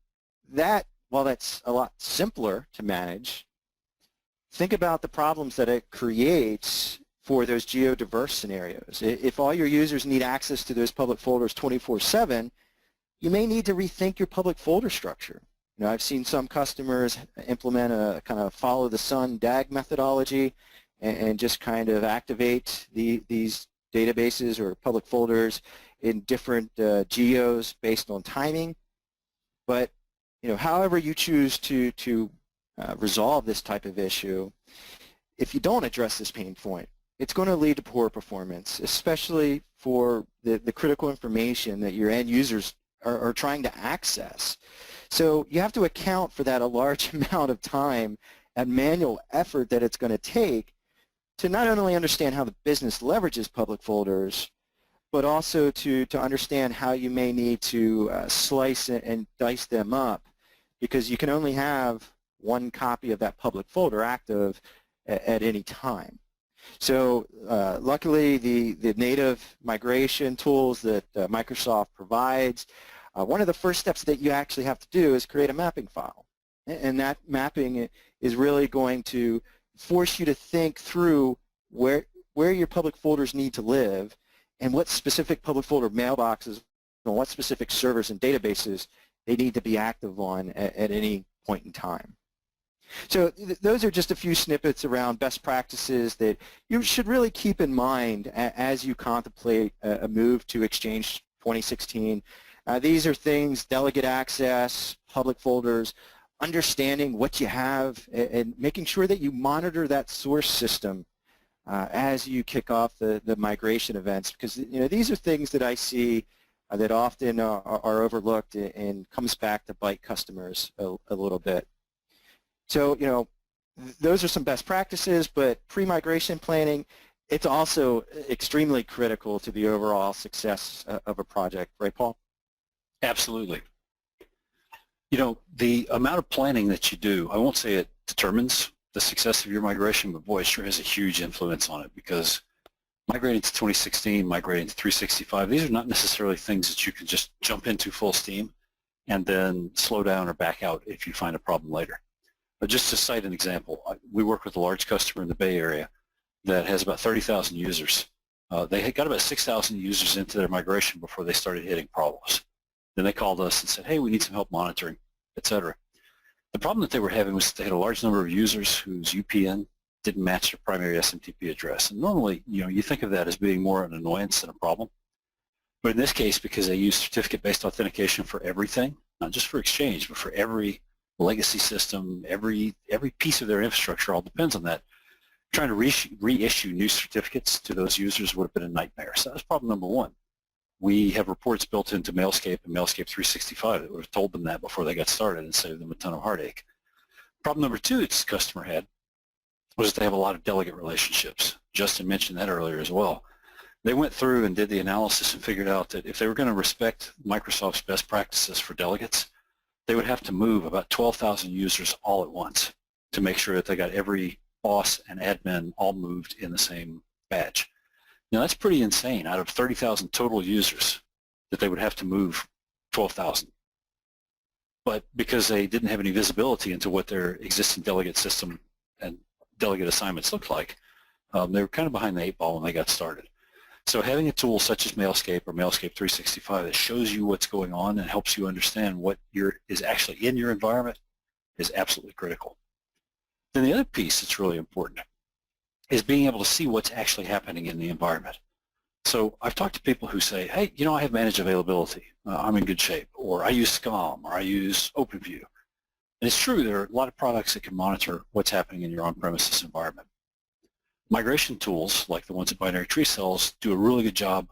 that, while that's a lot simpler to manage, think about the problems that it creates for those geodiverse scenarios. If all your users need access to those public folders 24/7, you may need to rethink your public folder structure. I've seen some customers implement a kind of follow the sun DAG methodology and just kind of activate these databases or public folders in different geos based on timing. But however you choose to resolve this type of issue, if you don't address this pain point, it's going to lead to poor performance, especially for the critical information that your end users are trying to access. So you have to account for that a large amount of time and manual effort that it's going to take to not only understand how the business leverages public folders, but also to understand how you may need to slice and dice them up, because you can only have one copy of that public folder active at any time. So luckily, the native migration tools that Microsoft provides, one of the first steps that you actually have to do is create a mapping file. And that mapping is really going to force you to think through where your public folders need to live and what specific public folder mailboxes and what specific servers and databases they need to be active on at any point in time. So those are just a few snippets around best practices that you should really keep in mind as you contemplate a move to Exchange 2016. These are things: delegate access, public folders, understanding what you have, and making sure that you monitor that source system as you kick off the migration events, because these are things that I see that often are overlooked and comes back to bite customers a little bit. So those are some best practices, but pre-migration planning, it's also extremely critical to the overall success of a project, right, Paul? Absolutely. The amount of planning that you do, I won't say it determines the success of your migration, but boy, it sure has a huge influence on it, because migrating to 2016, migrating to 365, these are not necessarily things that you can just jump into full steam and then slow down or back out if you find a problem later. But just to cite an example, we work with a large customer in the Bay Area, that has about 30,000 users. They had got about 6,000 users into their migration before they started hitting problems. Then they called us and said, hey, we need some help monitoring, et cetera. The problem that they were having was they had a large number of users whose UPN didn't match their primary SMTP address. And normally, you think of that as being more an annoyance than a problem. But in this case, because they use certificate-based authentication for everything, not just for Exchange, but for every legacy system, every piece of their infrastructure all depends on that. Trying to reissue new certificates to those users would have been a nightmare. So that's problem number one. We have reports built into Mailscape and Mailscape 365 that would have told them that before they got started and saved them a ton of heartache. Problem number two this customer had was they have a lot of delegate relationships. Justin mentioned that earlier as well. They went through and did the analysis and figured out that if they were going to respect Microsoft's best practices for delegates, they would have to move about 12,000 users all at once to make sure that they got every boss and admin all moved in the same batch. Now that's pretty insane. Out of 30,000 total users, that they would have to move 12,000. But because they didn't have any visibility into what their existing delegate system and delegate assignments looked like, they were kind of behind the eight ball when they got started. So having a tool such as Mailscape or Mailscape 365 that shows you what's going on and helps you understand what is actually in your environment is absolutely critical. Then the other piece that's really important is being able to see what's actually happening in the environment. So I've talked to people who say, hey, I have managed availability. I'm in good shape. Or I use SCOM, or I use OpenView. And it's true, there are a lot of products that can monitor what's happening in your on-premises environment. Migration tools, like the ones that Binary Tree sells, do a really good job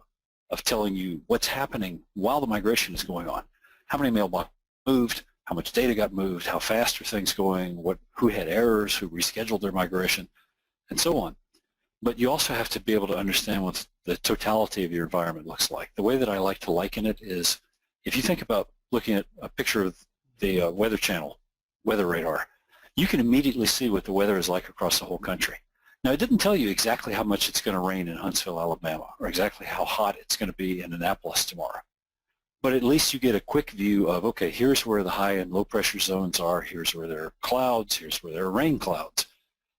of telling you what's happening while the migration is going on. How many mailboxes moved, how much data got moved, how fast are things going, who had errors, who rescheduled their migration, and so on. But you also have to be able to understand what the totality of your environment looks like. The way that I like to liken it is, if you think about looking at a picture of the Weather Channel, weather radar, you can immediately see what the weather is like across the whole country. Now, it didn't tell you exactly how much it's going to rain in Huntsville, Alabama, or exactly how hot it's going to be in Annapolis tomorrow. But at least you get a quick view of, okay, here's where the high and low pressure zones are, here's where there are clouds, here's where there are rain clouds.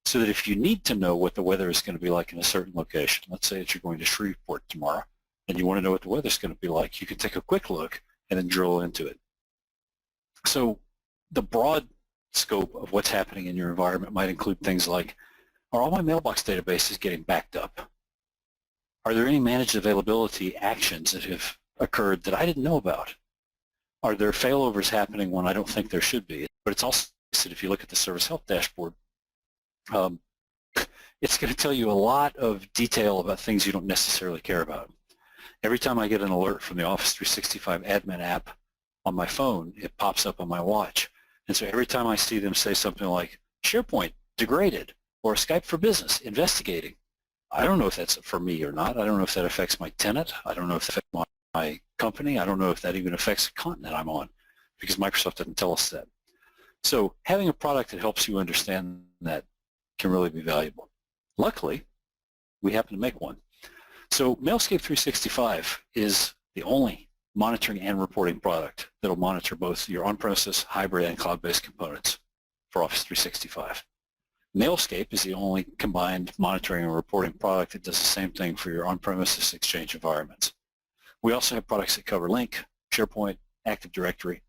So that if you need to know what the weather is going to be like in a certain location, let's say that you're going to Shreveport tomorrow, and you want to know what the weather is going to be like, you can take a quick look and then drill into it. So the broad scope of what's happening in your environment might include things like, are all my mailbox databases getting backed up? Are there any managed availability actions that have occurred that I didn't know about? Are there failovers happening when I don't think there should be? But it's also, if you look at the Service Health Dashboard, it's going to tell you a lot of detail about things you don't necessarily care about. Every time I get an alert from the Office 365 admin app on my phone, it pops up on my watch. And so every time I see them say something like, SharePoint degraded, or Skype for Business investigating, I don't know if that's for me or not. I don't know if that affects my tenant. I don't know if that affects my company. I don't know if that even affects the continent I'm on, because Microsoft didn't tell us that. So having a product that helps you understand that can really be valuable. Luckily, we happen to make one. So Mailscape 365 is the only monitoring and reporting product that will monitor both your on-premises, hybrid, and cloud-based components for Office 365. Mailscape is the only combined monitoring and reporting product that does the same thing for your on-premises Exchange environments. We also have products that cover Link, SharePoint, Active Directory.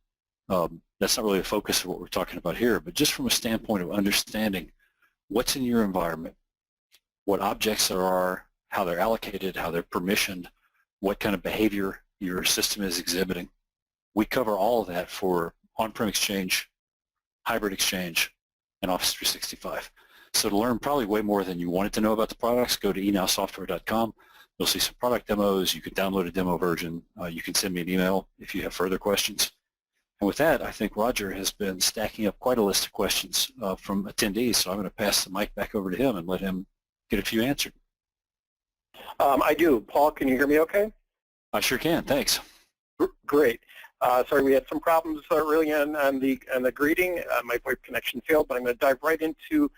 That's not really the focus of what we're talking about here, but just from a standpoint of understanding what's in your environment, what objects there are, how they're allocated, how they're permissioned, what kind of behavior your system is exhibiting. We cover all of that for on-prem Exchange, hybrid Exchange, and Office 365. So to learn probably way more than you wanted to know about the products, go to enowsoftware.com. You'll see some product demos. You can download a demo version. You can send me an email if you have further questions. And with that, I think Roger has been stacking up quite a list of questions from attendees, so I'm going to pass the mic back over to him and let him get a few answered. I do. Paul, can you hear me okay? I sure can. Thanks. Great. Sorry, we had some problems early on the greeting. My VoIP connection failed, but I'm going to dive right into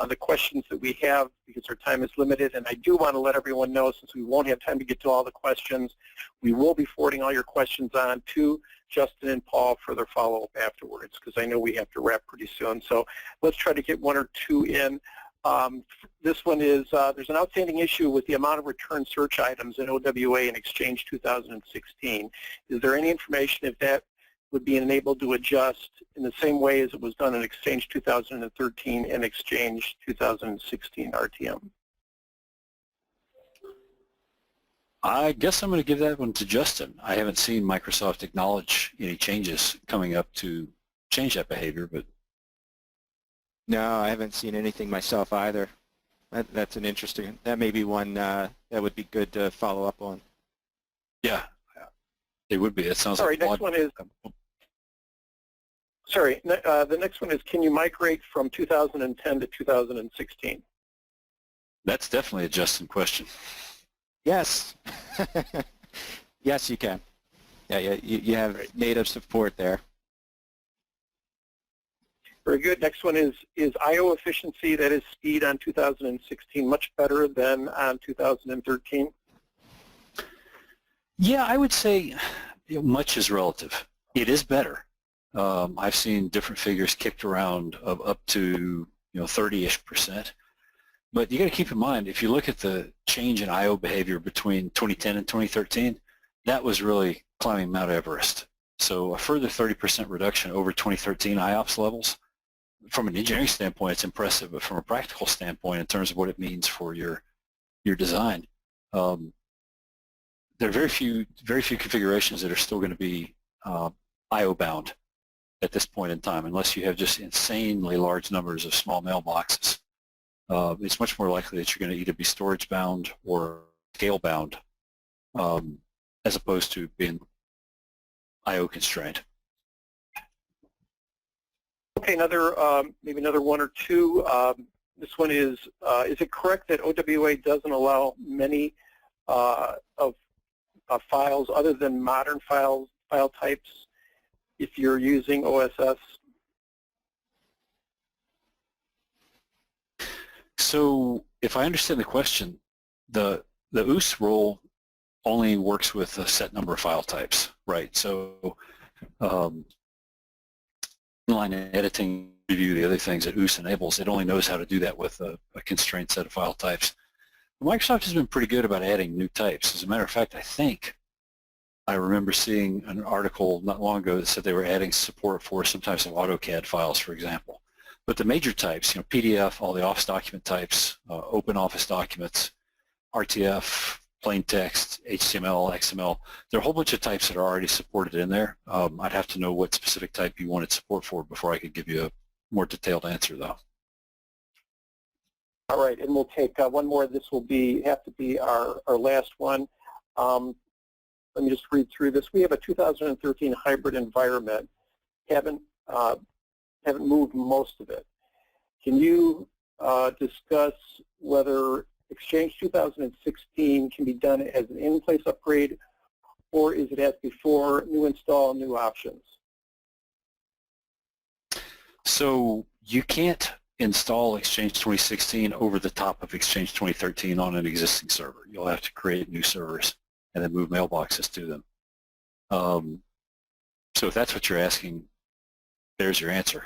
the questions that we have because our time is limited. And I do want to let everyone know, since we won't have time to get to all the questions, we will be forwarding all your questions on to Justin and Paul for their follow-up afterwards, because I know we have to wrap pretty soon. So let's try to get one or two in. This one is, there's an outstanding issue with the amount of return search items in OWA in Exchange 2016. Is there any information if that would be enabled to adjust in the same way as it was done in Exchange 2013 and Exchange 2016 RTM? I guess I'm going to give that one to Justin. I haven't seen Microsoft acknowledge any changes coming up to change that behavior, but No, I haven't seen anything myself either. That's an interesting, that may be one that would be good to follow up on. yeah, it would be. It sounds Sorry, like next one is, the next one is, can you migrate from 2010 to 2016? That's definitely a Justin question. Yes. Yes, you can. Yeah, you have native support there. Very good. Next one is I/O efficiency, that is speed, on 2016 much better than on 2013? Yeah, I would say much is relative. It is better. I've seen different figures kicked around of up to 30-ish%. But you got to keep in mind, if you look at the change in I/O behavior between 2010 and 2013, that was really climbing Mount Everest. So a further 30% reduction over 2013 IOPS levels, from an engineering standpoint, it's impressive. But from a practical standpoint, in terms of what it means for your design, there are very few configurations that are still going to be I/O bound at this point in time, unless you have just insanely large numbers of small mailboxes. It's much more likely that you're going to either be storage bound or scale bound, as opposed to being I/O constrained. Okay, maybe another one or two. This one is it correct that OWA doesn't allow many of files other than modern file types if you're using OSS? So if I understand the question, the OOS rule only works with a set number of file types, right? So inline editing, review, the other things that OOS enables, it only knows how to do that with a constrained set of file types. Microsoft has been pretty good about adding new types. As a matter of fact, I remember seeing an article not long ago that said they were adding support for some types of AutoCAD files, for example. But the major types, PDF, all the Office document types, Open Office documents, RTF, plain text, HTML, XML, there are a whole bunch of types that are already supported in there. I'd have to know what specific type you wanted support for before I could give you a more detailed answer, though. All right, and we'll take one more. This will have to be our last one. Let me just read through this. We have a 2013 hybrid environment. Haven't moved most of it. Can you discuss whether Exchange 2016 can be done as an in-place upgrade, or is it as before, new install, new options? So you can't install Exchange 2016 over the top of Exchange 2013 on an existing server. You'll have to create new servers and then move mailboxes to them. So if that's what you're asking, there's your answer.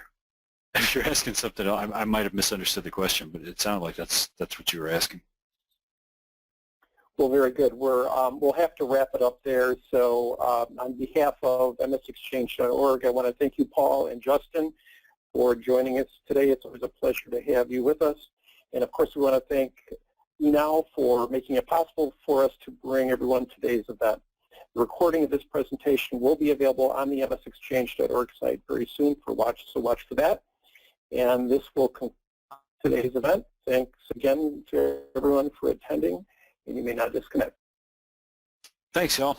If you're asking something else, I might have misunderstood the question, but it sounded like that's what you were asking. Well, very good. We'll have to wrap it up there. So on behalf of msexchange.org, I want to thank you, Paul and Justin, for joining us today. It's always a pleasure to have you with us. And of course, we want to thank ENow for making it possible for us to bring everyone today's event. The recording of this presentation will be available on the msexchange.org site very soon so watch for that. And this will conclude today's event. Thanks again to everyone for attending, and you may now disconnect. Thanks, y'all.